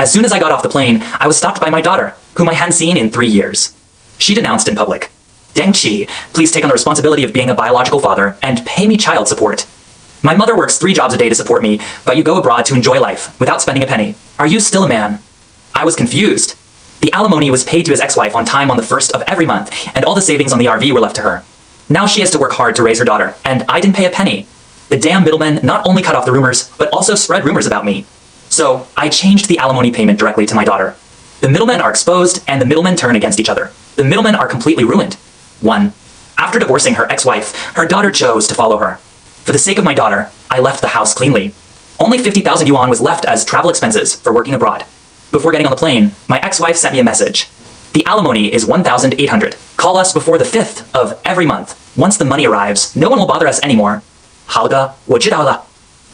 As soon as I got off the plane, I was stopped by my daughter, whom I hadn't seen in 3 years. She denounced in public. Deng Qi, please take on the responsibility of being a biological father and pay me child support. My mother works 3 jobs a day to support me, but you go abroad to enjoy life without spending a penny. Are you still a man? I was confused. The alimony was paid to his ex-wife on time on the 1st of every month, and all the savings on the RV were left to her. Now she has to work hard to raise her daughter, and I didn't pay a penny. The damn middlemen not only cut off the rumors, but also spread rumors about me. So I changed the alimony payment directly to my daughter. The middlemen are exposed, and the middlemen turn against each other. The middlemen are completely ruined. 1. After divorcing her ex-wife, her daughter chose to follow her. For the sake of my daughter, I left the house cleanly. Only 50,000 yuan was left as travel expenses for working abroad. Before getting on the plane, my ex-wife sent me a message. The alimony is 1,800. Call us before the 5th of every month. Once the money arrives, no one will bother us anymore. 好的，我知道了.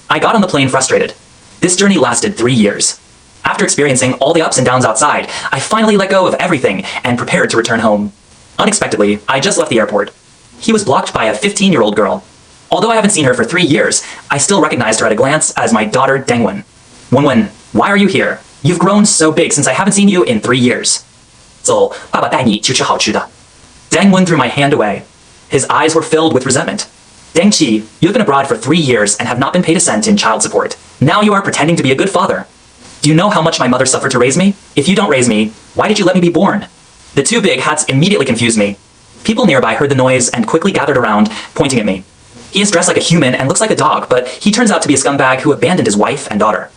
I got on the plane frustrated. This journey lasted 3 years. After experiencing all the ups and downs outside, I finally let go of everything and prepared to return home. Unexpectedly, I just left the airport. He was blocked by a 15-year-old girl. Although I haven't seen her for 3 years, I still recognized her at a glance as my daughter Dengwen. Wenwen, why are you here? You've grown so big since I haven't seen you in 3 years. 走，爸爸带你去吃好吃的. Dengwen threw my hand away. His eyes were filled with resentment. Deng Qi, you have been abroad for 3 years and have not been paid a cent in child support. Now you are pretending to be a good father. Do you know how much my mother suffered to raise me? If you don't raise me, why did you let me be born? The 2 big hats immediately confused me. People nearby heard the noise and quickly gathered around, pointing at me. He is dressed like a human and looks like a dog, but he turns out to be a scumbag who abandoned his wife and daughter.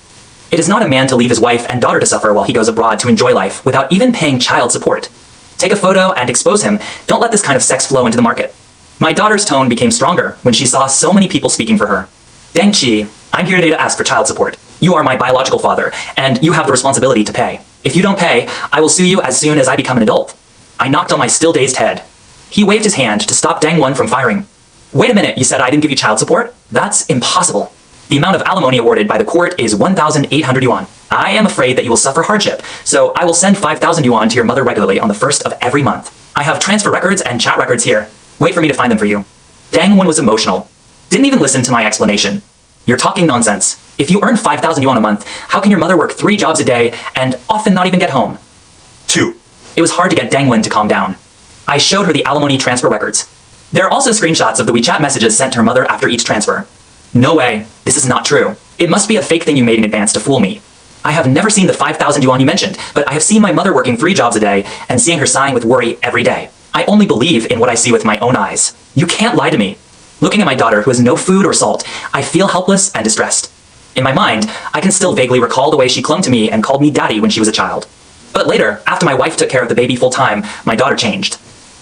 It is not a man to leave his wife and daughter to suffer while he goes abroad to enjoy life without even paying child support. Take a photo and expose him. Don't let this kind of sex flow into the market. My daughter's tone became stronger when she saw so many people speaking for her. Deng Qi, I'm here today to ask for child support. You are my biological father, and you have the responsibility to pay. If you don't pay, I will sue you as soon as I become an adult. I knocked on my still-dazed head. He waved his hand to stop Dengwen from firing. Wait a minute, you said I didn't give you child support? That's impossible. The amount of alimony awarded by the court is 1,800 yuan. I am afraid that you will suffer hardship, so I will send 5,000 yuan to your mother regularly on the 1st of every month. I have transfer records and chat records here. Wait for me to find them for you. Dengwen was emotional. Didn't even listen to my explanation. You're talking nonsense. If you earn 5,000 yuan a month, how can your mother work 3 jobs a day and often not even get home? 2. It was hard to get Dengwen to calm down. I showed her the alimony transfer records. There are also screenshots of the WeChat messages sent to her mother after each transfer. No way. This is not true. It must be a fake thing you made in advance to fool me. I have never seen the 5,000 yuan you mentioned, but I have seen my mother working 3 jobs a day and seeing her sighing with worry every day. I only believe in what I see with my own eyes. You can't lie to me. Looking at my daughter who has no food or salt, I feel helpless and distressed. In my mind, I can still vaguely recall the way she clung to me and called me daddy when she was a child. But later, after my wife took care of the baby full time, my daughter changed.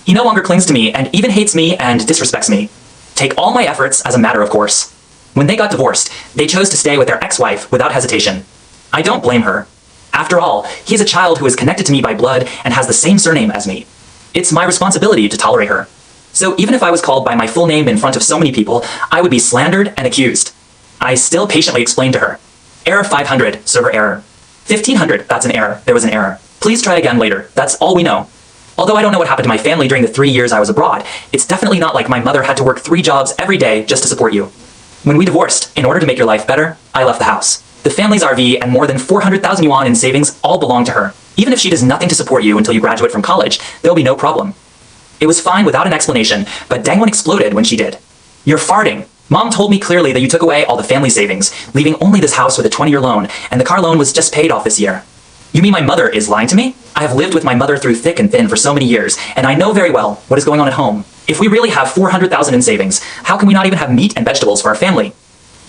He no longer clings to me and even hates me and disrespects me. Take all my efforts as a matter of course. When they got divorced, they chose to stay with their ex-wife without hesitation. I don't blame her. After all, he is a child who is connected to me by blood and has the same surname as me. It's my responsibility to tolerate her. So even if I was called by my full name in front of so many people, I would be slandered and accused. I still patiently explained to her. Error 500, server error. 1500, that's an error. There was an error. Please try again later. That's all we know. Although I don't know what happened to my family during the 3 years I was abroad, it's definitely not like my mother had to work 3 jobs every day just to support you. When we divorced, in order to make your life better, I left the house. The family's RV and more than 400,000 yuan in savings all belong to her. Even if she does nothing to support you until you graduate from college, there'll be no problem. It was fine without an explanation, but Dengwen exploded when she did. You're farting. Mom told me clearly that you took away all the family savings, leaving only this house with a 20-year loan, and the car loan was just paid off this year. You mean my mother is lying to me? I have lived with my mother through thick and thin for so many years, and I know very well what is going on at home. If we really have 400,000 in savings, how can we not even have meat and vegetables for our family?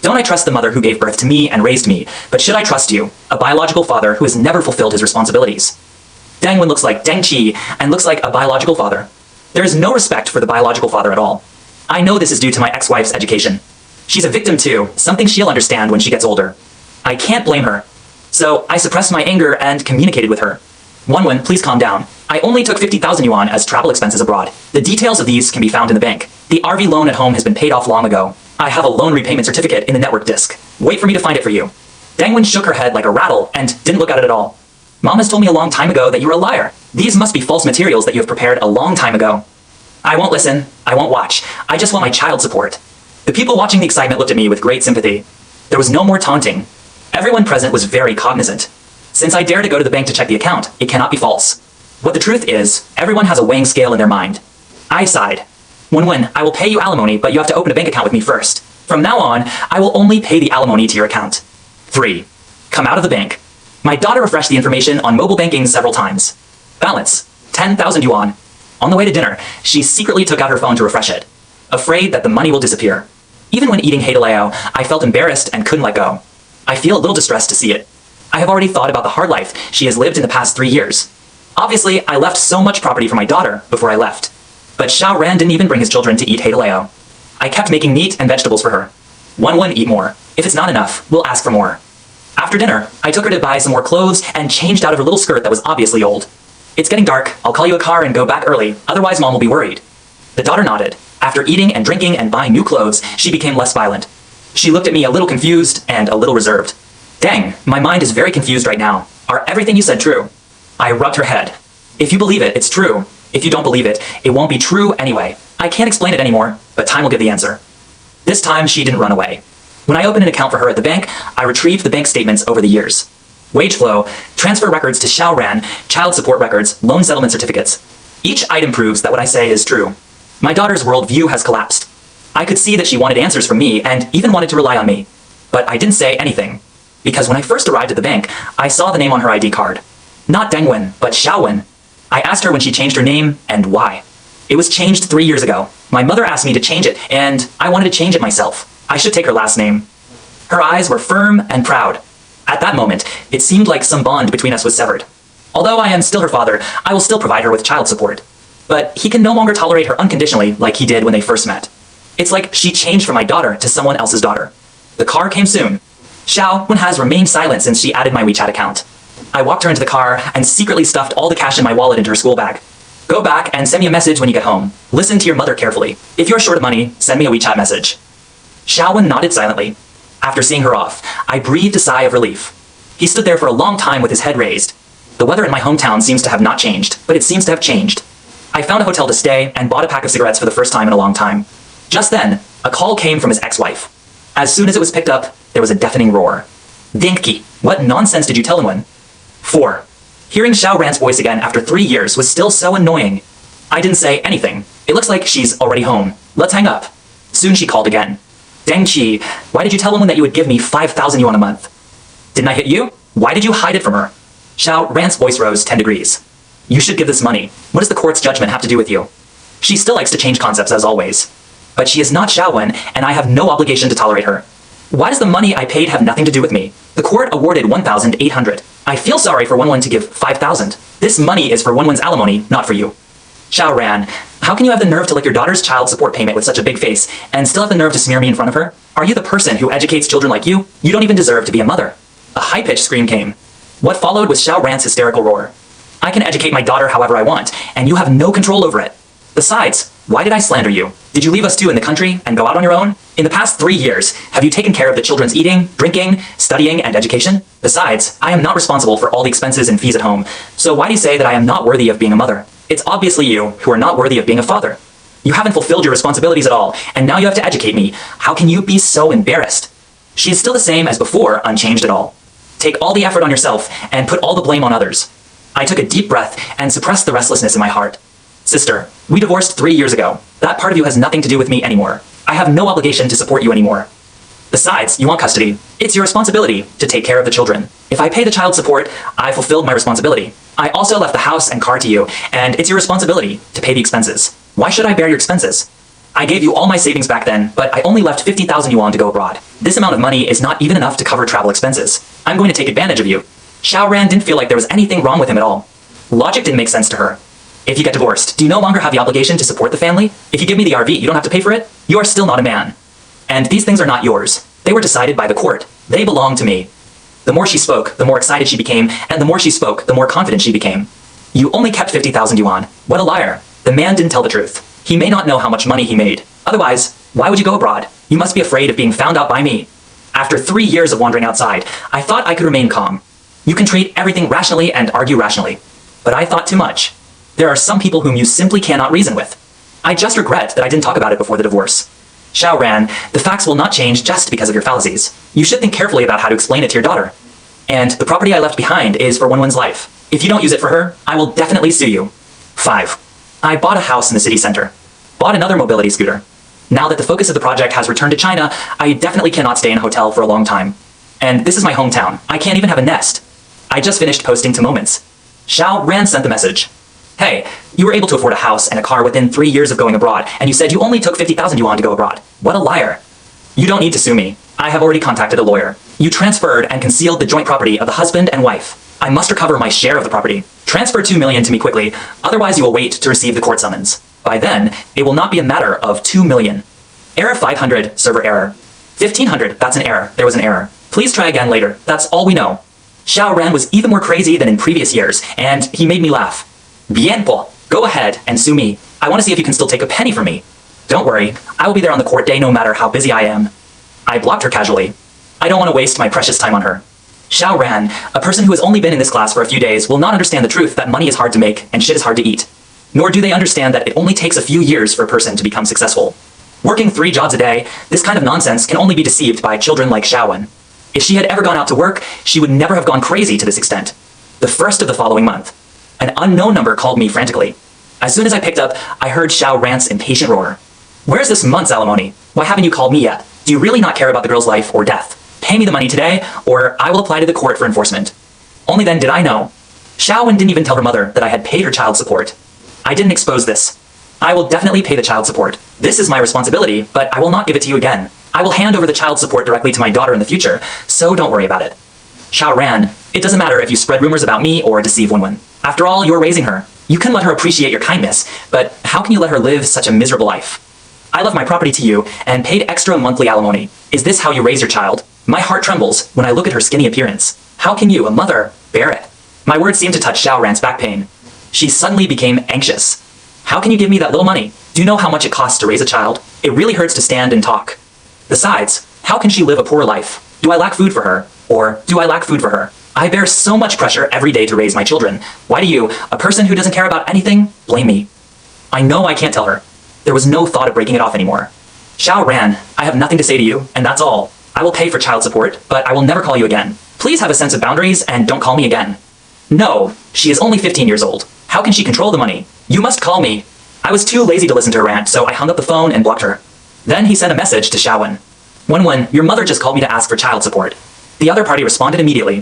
Don't I trust the mother who gave birth to me and raised me, but should I trust you, a biological father who has never fulfilled his responsibilities? Dengwen looks like Deng Qi and looks like a biological father. There is no respect for the biological father at all. I know this is due to my ex-wife's education. She's a victim too, something she'll understand when she gets older. I can't blame her. So I suppressed my anger and communicated with her. Wenwen, please calm down. I only took 50,000 yuan as travel expenses abroad. The details of these can be found in the bank. The RV loan at home has been paid off long ago. I have a loan repayment certificate in the network disk. Wait for me to find it for you. Dengwen shook her head like a rattle and didn't look at it at all. Mom has told me a long time ago that you were a liar. These must be false materials that you have prepared a long time ago. I won't listen. I won't watch. I just want my child support. The people watching the excitement looked at me with great sympathy. There was no more taunting. Everyone present was very cognizant. Since I dare to go to the bank to check the account, it cannot be false. What the truth is, everyone has a weighing scale in their mind. I sighed. Wenwen, I will pay you alimony, but you have to open a bank account with me first. From now on, I will only pay the alimony to your account. 3. Come out of the bank. My daughter refreshed the information on mobile banking several times. Balance, 10,000 yuan. On the way to dinner, she secretly took out her phone to refresh it, afraid that the money will disappear. Even when eating heideleo, I felt embarrassed and couldn't let go. I feel a little distressed to see it. I have already thought about the hard life she has lived in the past 3 years. Obviously, I left so much property for my daughter before I left. But Xiao Ran didn't even bring his children to eat heideleo. I kept making meat and vegetables for her. Wenwen, eat more. If it's not enough, we'll ask for more. After dinner, I took her to buy some more clothes and changed out of her little skirt that was obviously old. It's getting dark. I'll call you a car and go back early, otherwise Mom will be worried. The daughter nodded. After eating and drinking and buying new clothes, she became less violent. She looked at me a little confused and a little reserved. Dang, my mind is very confused right now. Are everything you said true? I rubbed her head. If you believe it, it's true. If you don't believe it, it won't be true anyway. I can't explain it anymore, but time will give the answer. This time, she didn't run away. When I opened an account for her at the bank, I retrieved the bank statements over the years. Wage flow, transfer records to Xiao Ran, child support records, loan settlement certificates. Each item proves that what I say is true. My daughter's worldview has collapsed. I could see that she wanted answers from me and even wanted to rely on me. But I didn't say anything. Because when I first arrived at the bank, I saw the name on her ID card. Not Deng Wen, but Xiao Wen. I asked her when she changed her name and why. It was changed 3 years ago. My mother asked me to change it, and I wanted to change it myself. I should take her last name. Her eyes were firm and proud. At that moment, it seemed like some bond between us was severed. Although I am still her father, I will still provide her with child support. But he can no longer tolerate her unconditionally like he did when they first met. It's like she changed from my daughter to someone else's daughter. The car came soon. Xiao Wen has remained silent since she added my WeChat account. I walked her into the car and secretly stuffed all the cash in my wallet into her school bag. Go back and send me a message when you get home. Listen to your mother carefully. If you're short of money, send me a WeChat message. Xiao Wen nodded silently. After seeing her off, I breathed a sigh of relief. He stood there for a long time with his head raised. The weather in my hometown seems to have not changed, but it seems to have changed. I found a hotel to stay and bought a pack of cigarettes for the first time in a long time. Just then, a call came from his ex-wife. As soon as it was picked up, there was a deafening roar. Dinky, what nonsense did you tell anyone? 4. Hearing Xiao Ran's voice again after 3 years was still so annoying. I didn't say anything. It looks like she's already home. Let's hang up. Soon she called again. Deng Qi, why did you tell anyone that you would give me 5,000 yuan a month? Didn't I hit you? Why did you hide it from her? Xiao Ran's voice rose 10 degrees. You should give this money. What does the court's judgment have to do with you? She still likes to change concepts as always. But she is not Xiao Wen, and I have no obligation to tolerate her. Why does the money I paid have nothing to do with me? The court awarded 1,800. I feel sorry for Wenwen to give 5,000. This money is for Wenwen's alimony, not for you. Xiao Ran, how can you have the nerve to lick your daughter's child support payment with such a big face, and still have the nerve to smear me in front of her? Are you the person who educates children like you? You don't even deserve to be a mother. A high-pitched scream came. What followed was Xiao Ran's hysterical roar. I can educate my daughter however I want, and you have no control over it. Besides, why did I slander you? Did you leave us two in the country and go out on your own? In the past 3 years, have you taken care of the children's eating, drinking, studying, and education? Besides, I am not responsible for all the expenses and fees at home, so why do you say that I am not worthy of being a mother? It's obviously you who are not worthy of being a father. You haven't fulfilled your responsibilities at all, and now you have to educate me. How can you be so embarrassed? She is still the same as before, unchanged at all. Take all the effort on yourself and put all the blame on others. I took a deep breath and suppressed the restlessness in my heart. Sister, we divorced 3 years ago. That part of you has nothing to do with me anymore. I have no obligation to support you anymore. Besides, you want custody. It's your responsibility to take care of the children. If I pay the child support, I fulfilled my responsibility. I also left the house and car to you, and it's your responsibility to pay the expenses. Why should I bear your expenses? I gave you all my savings back then, but I only left 50,000 yuan to go abroad. This amount of money is not even enough to cover travel expenses. I'm going to take advantage of you. Xiao Ran didn't feel like there was anything wrong with him at all. Logic didn't make sense to her. If you get divorced, do you no longer have the obligation to support the family? If you give me the RV, you don't have to pay for it? You are still not a man. And these things are not yours. They were decided by the court. They belong to me. The more she spoke, the more excited she became, and the more she spoke, the more confident she became. You only kept 50,000 yuan. What a liar. The man didn't tell the truth. He may not know how much money he made. Otherwise, why would you go abroad? You must be afraid of being found out by me. After 3 years of wandering outside, I thought I could remain calm. You can treat everything rationally and argue rationally. But I thought too much. There are some people whom you simply cannot reason with. I just regret that I didn't talk about it before the divorce. Xiao Ran, the facts will not change just because of your fallacies. You should think carefully about how to explain it to your daughter. And the property I left behind is for Wenwen's life. If you don't use it for her, I will definitely sue you. 5. I bought a house in the city center. Bought another mobility scooter. Now that the focus of the project has returned to China, I definitely cannot stay in a hotel for a long time. And this is my hometown. I can't even have a nest. I just finished posting to Moments. Xiao Ran sent the message. Hey, you were able to afford a house and a car within 3 years of going abroad, and you said you only took 50,000 yuan to go abroad. What a liar. You don't need to sue me. I have already contacted a lawyer. You transferred and concealed the joint property of the husband and wife. I must recover my share of the property. Transfer 2 million to me quickly, otherwise you will wait to receive the court summons. By then, it will not be a matter of 2 million. Error 500, server error. 1500, that's an error. There was an error. Please try again later. That's all we know. Xiao Ran was even more crazy than in previous years, and he made me laugh. Bien po. Go ahead and sue me. I want to see if you can still take a penny from me. Don't worry, I will be there on the court day no matter how busy I am. I blocked her casually. I don't want to waste my precious time on her. Xiao Ran, a person who has only been in this class for a few days, will not understand the truth that money is hard to make and shit is hard to eat. Nor do they understand that it only takes a few years for a person to become successful. Working 3 jobs a day, this kind of nonsense can only be deceived by children like Xiaowen. If she had ever gone out to work, she would never have gone crazy to this extent. The first of the following month, an unknown number called me frantically. As soon as I picked up, I heard Xiao Ran's impatient roar. Where's this month's alimony? Why haven't you called me yet? Do you really not care about the girl's life or death? Pay me the money today, or I will apply to the court for enforcement. Only then did I know. Xiaowen didn't even tell her mother that I had paid her child support. I didn't expose this. I will definitely pay the child support. This is my responsibility, but I will not give it to you again. I will hand over the child support directly to my daughter in the future, so don't worry about it. Xiao Ran, it doesn't matter if you spread rumors about me or deceive Wenwen. After all, you're raising her. You can let her appreciate your kindness, but how can you let her live such a miserable life? I left my property to you and paid extra monthly alimony. Is this how you raise your child? My heart trembles when I look at her skinny appearance. How can you, a mother, bear it? My words seemed to touch Xiao Ran's back pain. She suddenly became anxious. How can you give me that little money? Do you know how much it costs to raise a child? It really hurts to stand and talk. Besides, how can she live a poor life? Do I lack food for her? Or do I lack food for her? I bear so much pressure every day to raise my children. Why do you, a person who doesn't care about anything, blame me? I know I can't tell her. There was no thought of breaking it off anymore. Xiao Ran, I have nothing to say to you, and that's all. I will pay for child support, but I will never call you again. Please have a sense of boundaries and don't call me again. No, she is only 15 years old. How can she control the money? You must call me. I was too lazy to listen to her rant, so I hung up the phone and blocked her. Then he sent a message to Xiaowen. Wenwen, your mother just called me to ask for child support. The other party responded immediately.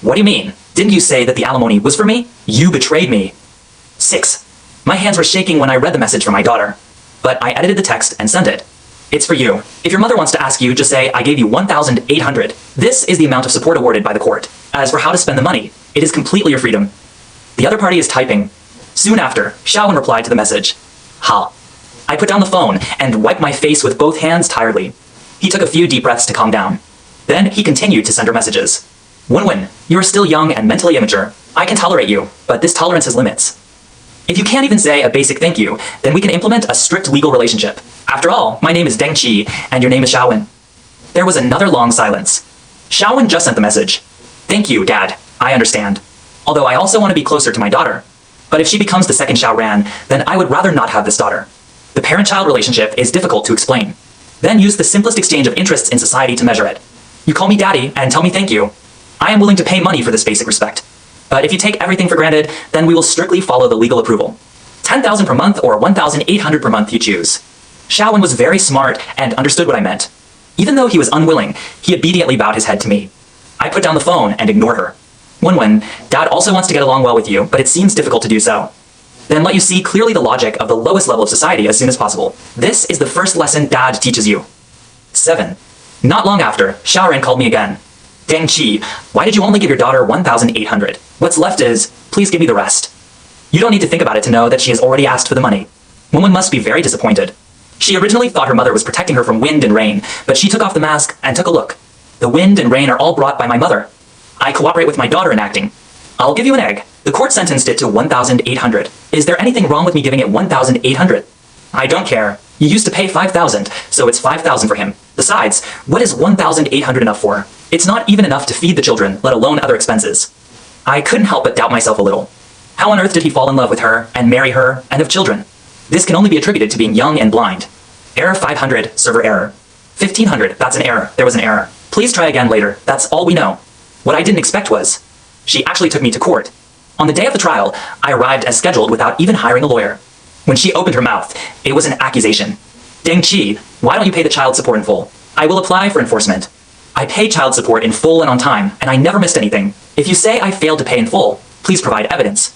What do you mean? Didn't you say that the alimony was for me? You betrayed me. 6. My hands were shaking when I read the message from my daughter. But I edited the text and sent it. It's for you. If your mother wants to ask you, just say, I gave you 1,800. This is the amount of support awarded by the court. As for how to spend the money, it is completely your freedom. The other party is typing. Soon after, Xiaowen replied to the message. Hao. I put down the phone and wiped my face with both hands tiredly. He took a few deep breaths to calm down. Then he continued to send her messages. Wenwen, you are still young and mentally immature. I can tolerate you, but this tolerance has limits. If you can't even say a basic thank you, then we can implement a strict legal relationship. After all, my name is Deng Qi, and your name is Xiaowen. There was another long silence. Xiaowen just sent the message. Thank you, Dad. I understand. Although I also want to be closer to my daughter. But if she becomes the second Xiao Ran, then I would rather not have this daughter. The parent-child relationship is difficult to explain. Then use the simplest exchange of interests in society to measure it. You call me daddy and tell me thank you. I am willing to pay money for this basic respect. But if you take everything for granted, then we will strictly follow the legal approval. 10,000 per month or 1,800 per month you choose. Xiaowen was very smart and understood what I meant. Even though he was unwilling, he obediently bowed his head to me. I put down the phone and ignored her. Wenwen, Dad also wants to get along well with you, but it seems difficult to do so. Then let you see clearly the logic of the lowest level of society as soon as possible. This is the first lesson Dad teaches you. 7. Not long after, Xiao Ran called me again. Deng Qi, why did you only give your daughter 1,800? What's left is, please give me the rest. You don't need to think about it to know that she has already asked for the money. Wenwen must be very disappointed. She originally thought her mother was protecting her from wind and rain, but she took off the mask and took a look. The wind and rain are all brought by my mother. I cooperate with my daughter in acting. I'll give you an egg. The court sentenced it to 1,800. Is there anything wrong with me giving it 1,800? I don't care. You used to pay 5,000, so it's 5,000 for him. Besides, what is 1,800 enough for? It's not even enough to feed the children, let alone other expenses. I couldn't help but doubt myself a little. How on earth did he fall in love with her, and marry her, and have children? This can only be attributed to being young and blind. Error 500, server error. 1,500, that's an error. There was an error. Please try again later. That's all we know. What I didn't expect was, she actually took me to court. On the day of the trial, I arrived as scheduled without even hiring a lawyer. When she opened her mouth, it was an accusation. Deng Qi, why don't you pay the child support in full? I will apply for enforcement. I pay child support in full and on time, and I never missed anything. If you say I failed to pay in full, please provide evidence.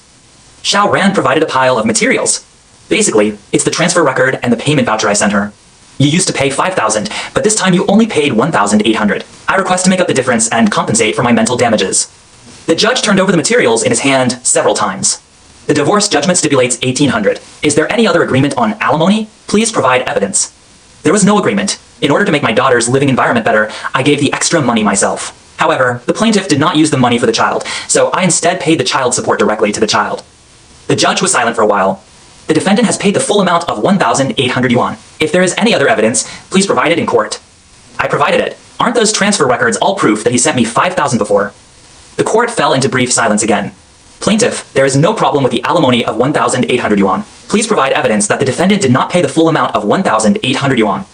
Xiao Ran provided a pile of materials. Basically, it's the transfer record and the payment voucher I sent her. You used to pay $5,000, but this time you only paid $1,800. I request to make up the difference and compensate for my mental damages. The judge turned over the materials in his hand several times. The divorce judgment stipulates $1,800. Is there any other agreement on alimony? Please provide evidence. There was no agreement. In order to make my daughter's living environment better, I gave the extra money myself. However, the plaintiff did not use the money for the child, so I instead paid the child support directly to the child. The judge was silent for a while. The defendant has paid the full amount of 1,800 yuan. If there is any other evidence, please provide it in court. I provided it. Aren't those transfer records all proof that he sent me 5,000 before? The court fell into brief silence again. Plaintiff, there is no problem with the alimony of 1,800 yuan. Please provide evidence that the defendant did not pay the full amount of 1,800 yuan.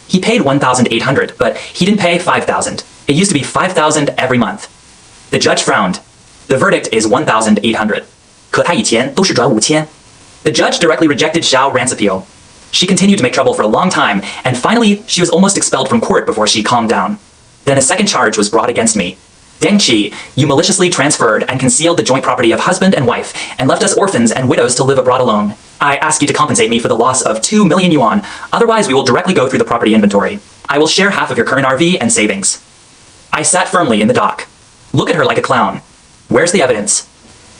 He paid 1,800, but he didn't pay 5,000. It used to be 5,000 every month. The judge frowned. The verdict is 1,800. 可他以前都是转5000. The judge directly rejected Xiao Ran's appeal. She continued to make trouble for a long time, and finally, she was almost expelled from court before she calmed down. Then a second charge was brought against me. Deng Qi, you maliciously transferred and concealed the joint property of husband and wife, and left us orphans and widows to live abroad alone. I ask you to compensate me for the loss of 2 million yuan, otherwise we will directly go through the property inventory. I will share half of your current RV and savings. I sat firmly in the dock. Look at her like a clown. Where's the evidence?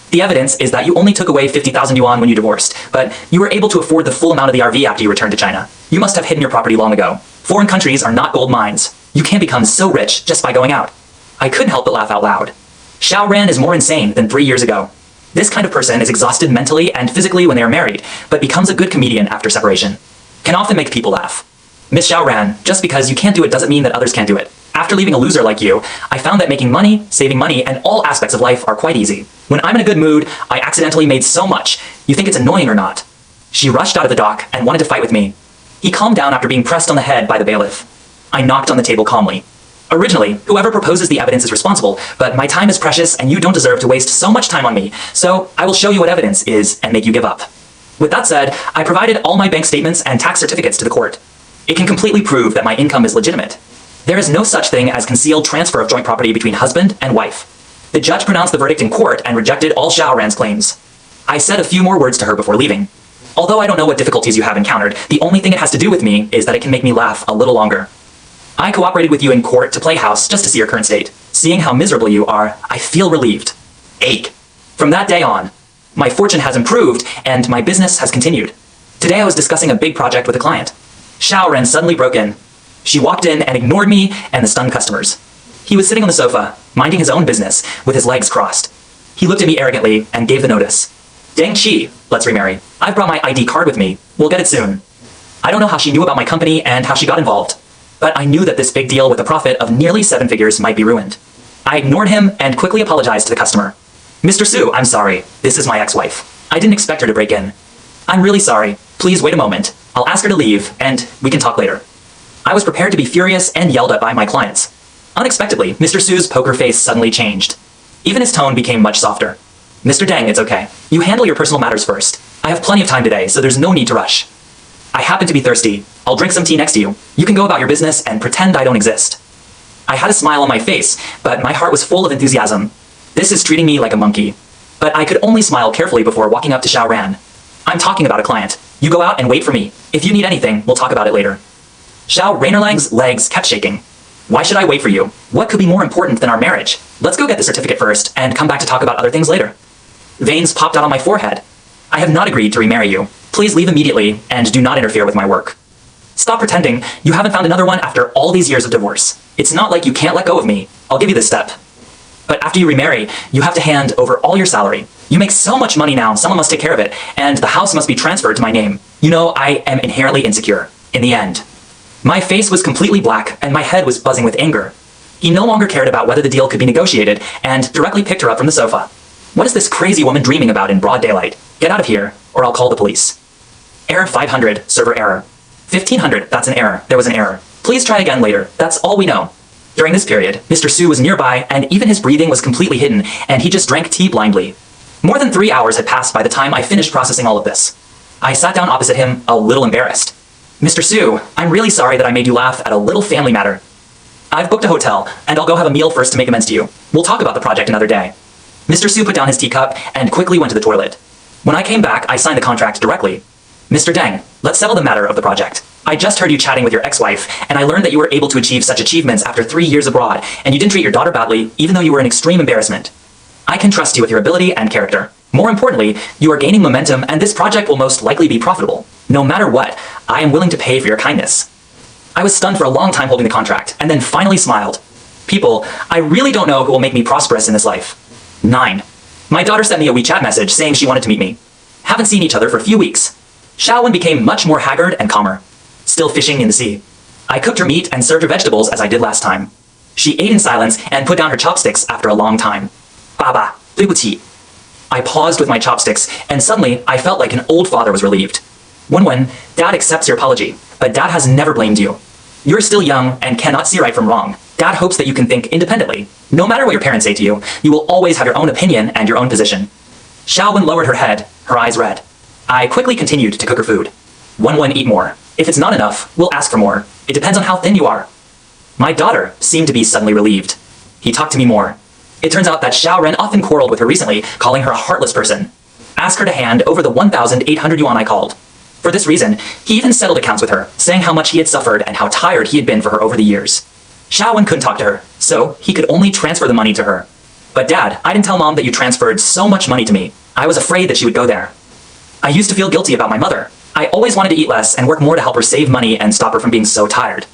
The evidence is that you only took away 50,000 yuan when you divorced, but you were able to afford the full amount of the RV after you returned to China. You must have hidden your property long ago. Foreign countries are not gold mines. You can't become so rich just by going out. I couldn't help but laugh out loud. Xiao Ran is more insane than 3 years ago. This kind of person is exhausted mentally and physically when they are married, but becomes a good comedian after separation. Can often make people laugh. Miss Xiao Ran, just because you can't do it doesn't mean that others can't do it. After leaving a loser like you, I found that making money, saving money, and all aspects of life are quite easy. When I'm in a good mood, I accidentally made so much. You think it's annoying or not? She rushed out of the dock and wanted to fight with me. He calmed down after being pressed on the head by the bailiff. I knocked on the table calmly. Originally, whoever proposes the evidence is responsible, but my time is precious and you don't deserve to waste so much time on me, so I will show you what evidence is and make you give up. With that said, I provided all my bank statements and tax certificates to the court. It can completely prove that my income is legitimate. There is no such thing as concealed transfer of joint property between husband and wife. The judge pronounced the verdict in court and rejected all Xiao Ran's claims. I said a few more words to her before leaving. Although I don't know what difficulties you have encountered, the only thing it has to do with me is that it can make me laugh a little longer. I cooperated with you in court to play house just to see your current state. Seeing how miserable you are, I feel relieved. Ache. From that day on, my fortune has improved and my business has continued. Today I was discussing a big project with a client. Xiao Ran suddenly broke in. She walked in and ignored me and the stunned customers. He was sitting on the sofa, minding his own business, with his legs crossed. He looked at me arrogantly and gave the notice. Deng Qi, let's remarry. I've brought my ID card with me. We'll get it soon. I don't know how she knew about my company and how she got involved, but I knew that this big deal with a profit of nearly 7 figures might be ruined. I ignored him and quickly apologized to the customer. Mr. Su, I'm sorry. This is my ex-wife. I didn't expect her to break in. I'm really sorry. Please wait a moment. I'll ask her to leave and we can talk later. I was prepared to be furious and yelled at by my clients. Unexpectedly, Mr. Su's poker face suddenly changed. Even his tone became much softer. Mr. Deng, it's okay. You handle your personal matters first. I have plenty of time today, so there's no need to rush. I happen to be thirsty. I'll drink some tea next to you. You can go about your business and pretend I don't exist. I had a smile on my face, but my heart was full of enthusiasm. This is treating me like a monkey. But I could only smile carefully before walking up to Xiao Ran. I'm talking about a client. You go out and wait for me. If you need anything, we'll talk about it later. Xiao Rainerlang's legs kept shaking. Why should I wait for you? What could be more important than our marriage? Let's go get the certificate first and come back to talk about other things later. Veins popped out on my forehead. I have not agreed to remarry you. Please leave immediately and do not interfere with my work. Stop pretending. You haven't found another one after all these years of divorce. It's not like you can't let go of me. I'll give you this step. But after you remarry, you have to hand over all your salary. You make so much money now, someone must take care of it, and the house must be transferred to my name. You know, I am inherently insecure. In the end. My face was completely black, and my head was buzzing with anger. He no longer cared about whether the deal could be negotiated, and directly picked her up from the sofa. What is this crazy woman dreaming about in broad daylight? Get out of here, or I'll call the police. Error 500, server error. 1500, that's an error. There was an error. Please try again later. That's all we know. During this period, Mr. Su was nearby and even his breathing was completely hidden and he just drank tea blindly. More than 3 hours had passed by the time I finished processing all of this. I sat down opposite him, a little embarrassed. Mr. Su, I'm really sorry that I made you laugh at a little family matter. I've booked a hotel, and I'll go have a meal first to make amends to you. We'll talk about the project another day. Mr. Su put down his teacup and quickly went to the toilet. When I came back, I signed the contract directly. Mr. Deng, let's settle the matter of the project. I just heard you chatting with your ex-wife, and I learned that you were able to achieve such achievements after 3 years abroad, and you didn't treat your daughter badly, even though you were an extreme embarrassment. I can trust you with your ability and character. More importantly, you are gaining momentum, and this project will most likely be profitable. No matter what, I am willing to pay for your kindness. I was stunned for a long time holding the contract, and then finally smiled. People, I really don't know who will make me prosperous in this life. 9. My daughter sent me a WeChat message saying she wanted to meet me. Haven't seen each other for a few weeks. Xiaowen became much more haggard and calmer. Still fishing in the sea. I cooked her meat and served her vegetables as I did last time. She ate in silence and put down her chopsticks after a long time. Baba, 对不起. I paused with my chopsticks, and suddenly I felt like an old father was relieved. Wenwen, Dad accepts your apology, but Dad has never blamed you. You're still young and cannot see right from wrong. Dad hopes that you can think independently. No matter what your parents say to you, you will always have your own opinion and your own position. Xiaowen lowered her head, her eyes red. I quickly continued to cook her food. Wenwen, eat more. If it's not enough, we'll ask for more. It depends on how thin you are. My daughter seemed to be suddenly relieved. He talked to me more. It turns out that Xiao Ren often quarreled with her recently, calling her a heartless person. Asked her to hand over the 1,800 yuan I called. For this reason, he even settled accounts with her, saying how much he had suffered and how tired he had been for her over the years. Xiaowen couldn't talk to her, so he could only transfer the money to her. But Dad, I didn't tell Mom that you transferred so much money to me. I was afraid that she would go there. I used to feel guilty about my mother. I always wanted to eat less and work more to help her save money and stop her from being so tired.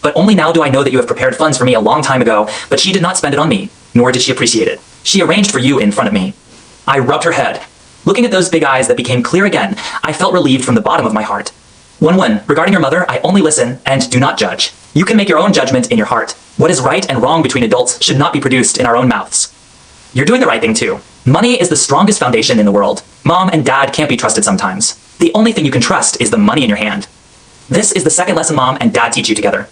But only now do I know that you have prepared funds for me a long time ago, but she did not spend it on me, nor did she appreciate it. She arranged for you in front of me. I rubbed her head. Looking at those big eyes that became clear again, I felt relieved from the bottom of my heart. Wenwen, regarding your mother, I only listen and do not judge. You can make your own judgment in your heart. What is right and wrong between adults should not be produced in our own mouths. You're doing the right thing too. Money is the strongest foundation in the world. Mom and Dad can't be trusted sometimes. The only thing you can trust is the money in your hand. This is the second lesson Mom and Dad teach you together.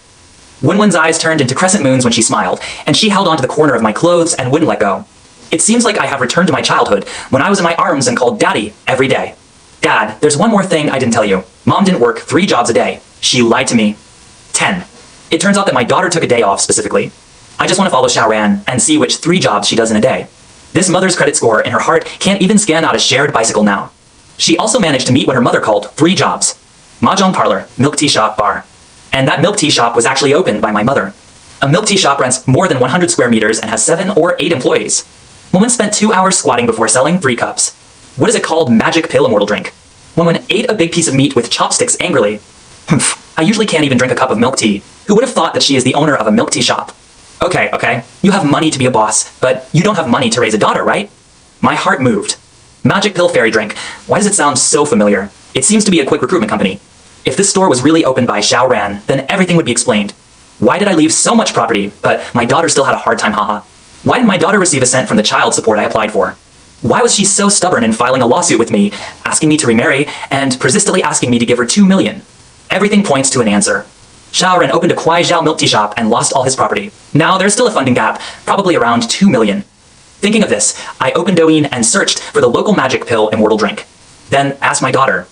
Wenwen's eyes turned into crescent moons when she smiled, and she held onto the corner of my clothes and wouldn't let go. It seems like I have returned to my childhood, when I was in my arms and called Daddy every day. Dad, there's one more thing I didn't tell you. Mom didn't work 3 jobs a day. She lied to me. 10. It turns out that my daughter took a day off specifically. I just want to follow Xiao Ran and see which 3 jobs she does in a day. This mother's credit score in her heart can't even scan out a shared bicycle now. She also managed to meet what her mother called 3 jobs. Mahjong parlor, milk tea shop, bar. And that milk tea shop was actually opened by my mother. A milk tea shop rents more than 100 square meters and has 7 or 8 employees. Woman spent 2 hours squatting before selling 3 cups. What is it called? Magic pill immortal drink. Woman ate a big piece of meat with chopsticks angrily. I usually can't even drink a cup of milk tea. Who would have thought that she is the owner of a milk tea shop? Okay. You have money to be a boss, but you don't have money to raise a daughter, right? My heart moved. Magic pill fairy drink. Why does it sound so familiar? It seems to be a quick recruitment company. If this store was really opened by Xiao Ran, then everything would be explained. Why did I leave so much property, but my daughter still had a hard time, haha? Why did my daughter receive a cent from the child support I applied for? Why was she so stubborn in filing a lawsuit with me, asking me to remarry, and persistently asking me to give her 2 million? Everything points to an answer. Xiao Ran opened a Kuaizhao milk tea shop and lost all his property. Now there's still a funding gap, probably around 2 million. Thinking of this, I opened Douyin and searched for the local magic pill immortal drink. Then asked my daughter,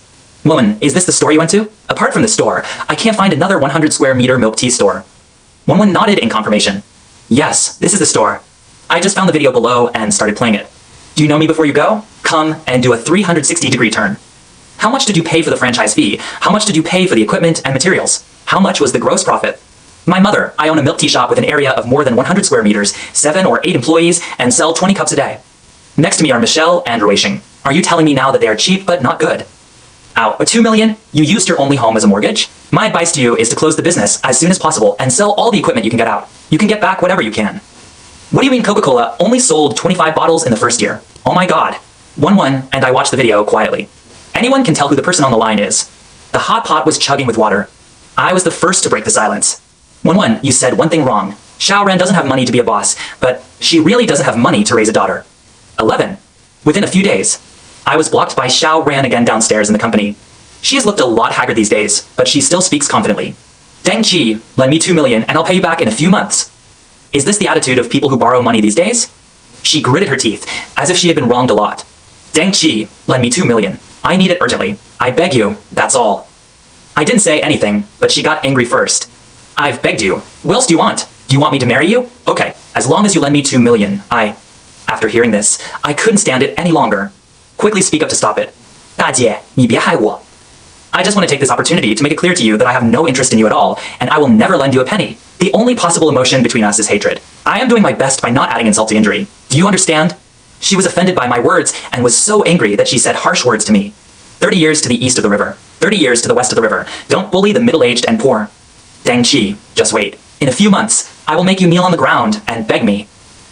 Woman, is this the store you went to? Apart from the store, I can't find another 100 square meter milk tea store. Wenwen nodded in confirmation. Yes, this is the store. I just found the video below and started playing it. Do you know me before you go? Come and do a 360-degree turn. How much did you pay for the franchise fee? How much did you pay for the equipment and materials? How much was the gross profit? My mother, I own a milk tea shop with an area of more than 100 square meters, 7 or 8 employees, and sell 20 cups a day. Next to me are Michelle and Ruixing. Are you telling me now that they are cheap but not good? Ow, 2 million? You used your only home as a mortgage? My advice to you is to close the business as soon as possible and sell all the equipment you can get out. You can get back whatever you can. What do you mean Coca-Cola only sold 25 bottles in the first year? Oh my god. Wenwen and I watched the video quietly. Anyone can tell who the person on the line is. The hot pot was chugging with water. I was the first to break the silence. Wenwen, you said one thing wrong. Xiao Ran doesn't have money to be a boss, but she really doesn't have money to raise a daughter. 11. Within a few days, I was blocked by Xiao Ran again downstairs in the company. She has looked a lot haggard these days, but she still speaks confidently. Deng Qi, lend me 2 million and I'll pay you back in a few months. Is this the attitude of people who borrow money these days? She gritted her teeth, as if she had been wronged a lot. Deng Qi, lend me 2 million. I need it urgently. I beg you, that's all. I didn't say anything, but she got angry first. I've begged you. What else do you want? Do you want me to marry you? Okay, as long as you lend me 2 million, After hearing this, I couldn't stand it any longer. Quickly speak up to stop it. 大姐，你别害我. I just want to take this opportunity to make it clear to you that I have no interest in you at all, and I will never lend you a penny. The only possible emotion between us is hatred. I am doing my best by not adding insult to injury. Do you understand? She was offended by my words and was so angry that she said harsh words to me. 30 years to the east of the river. 30 years to the west of the river. Don't bully the middle-aged and poor. Deng Qi, just wait. In a few months, I will make you kneel on the ground and beg me.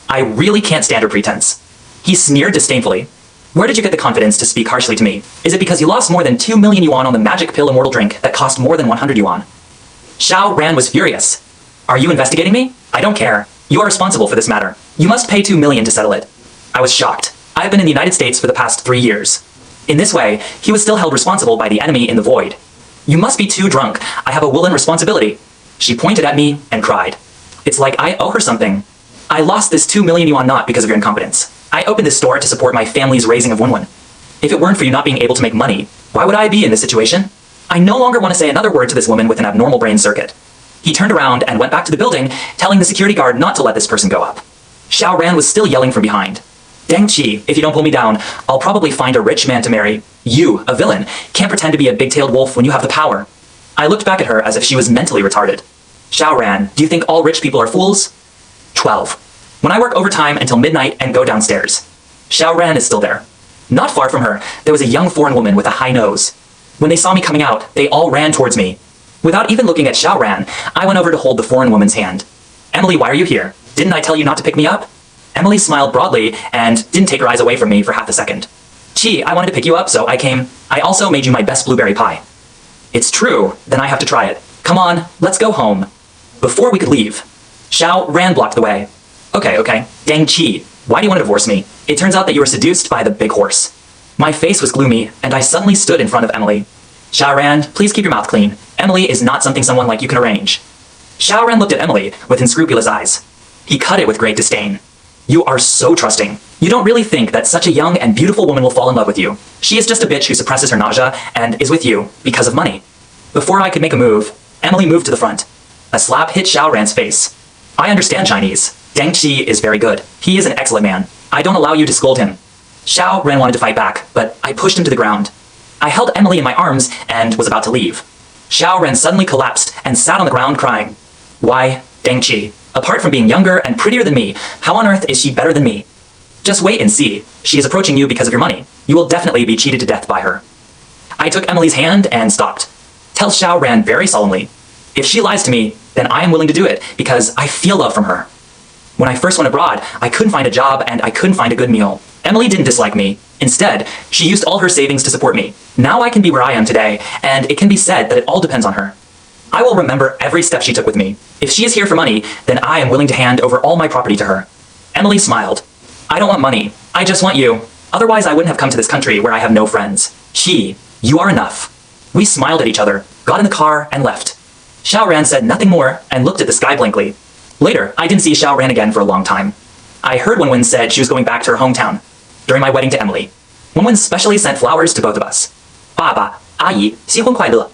I really can't stand her pretense. He sneered disdainfully. Where did you get the confidence to speak harshly to me? Is it because you lost more than 2 million yuan on the magic pill immortal drink that cost more than 100 yuan? Xiao Ran was furious. Are you investigating me? I don't care. You are responsible for this matter. You must pay 2 million to settle it. I was shocked. I have been in the United States for the past 3 years. In this way, he was still held responsible by the enemy in the void. You must be too drunk. I have a woolen responsibility. She pointed at me and cried. It's like I owe her something. I lost this 2 million yuan not because of your incompetence. I opened this store to support my family's raising of Wenwen. If it weren't for you not being able to make money, why would I be in this situation? I no longer want to say another word to this woman with an abnormal brain circuit. He turned around and went back to the building, telling the security guard not to let this person go up. Xiao Ran was still yelling from behind. Deng Qi, if you don't pull me down, I'll probably find a rich man to marry. You, a villain, can't pretend to be a big-tailed wolf when you have the power. I looked back at her as if she was mentally retarded. Xiao Ran, do you think all rich people are fools? 12. When I work overtime until midnight and go downstairs. Xiao Ran is still there. Not far from her, there was a young foreign woman with a high nose. When they saw me coming out, they all ran towards me. Without even looking at Xiao Ran, I went over to hold the foreign woman's hand. Emily, why are you here? Didn't I tell you not to pick me up? Emily smiled broadly and didn't take her eyes away from me for half a second. Qi, I wanted to pick you up, so I came. I also made you my best blueberry pie. It's true, then I have to try it. Come on, let's go home. Before we could leave, Xiao Ran blocked the way. Okay, Deng Qi, why do you want to divorce me? It turns out that you were seduced by the big horse. My face was gloomy, and I suddenly stood in front of Emily. Xiao Ran, please keep your mouth clean. Emily is not something someone like you can arrange. Xiao Ran looked at Emily with unscrupulous eyes. He cut it with great disdain. You are so trusting. You don't really think that such a young and beautiful woman will fall in love with you. She is just a bitch who suppresses her nausea and is with you because of money. Before I could make a move, Emily moved to the front. A slap hit Xiao Ran's face. I understand Chinese. Deng Qi is very good. He is an excellent man. I don't allow you to scold him. Xiao Ran wanted to fight back, but I pushed him to the ground. I held Emily in my arms and was about to leave. Xiao Ran suddenly collapsed and sat on the ground crying. Why, Deng Qi, apart from being younger and prettier than me, how on earth is she better than me? Just wait and see. She is approaching you because of your money. You will definitely be cheated to death by her. I took Emily's hand and stopped. Tell Xiao Ran very solemnly. If she lies to me, then I am willing to do it because I feel love from her. When I first went abroad, I couldn't find a job and I couldn't find a good meal. Emily didn't dislike me. Instead, she used all her savings to support me. Now I can be where I am today, and it can be said that it all depends on her. I will remember every step she took with me. If she is here for money, then I am willing to hand over all my property to her. Emily smiled. I don't want money. I just want you. Otherwise, I wouldn't have come to this country where I have no friends. Qi, you are enough. We smiled at each other, got in the car, and left. Xiao Ran said nothing more and looked at the sky blankly. Later, I didn't see Xiao Ran again for a long time. I heard Wenwen said she was going back to her hometown during my wedding to Emily. Wenwen specially sent flowers to both of us. 爸爸，阿姨，新婚快乐。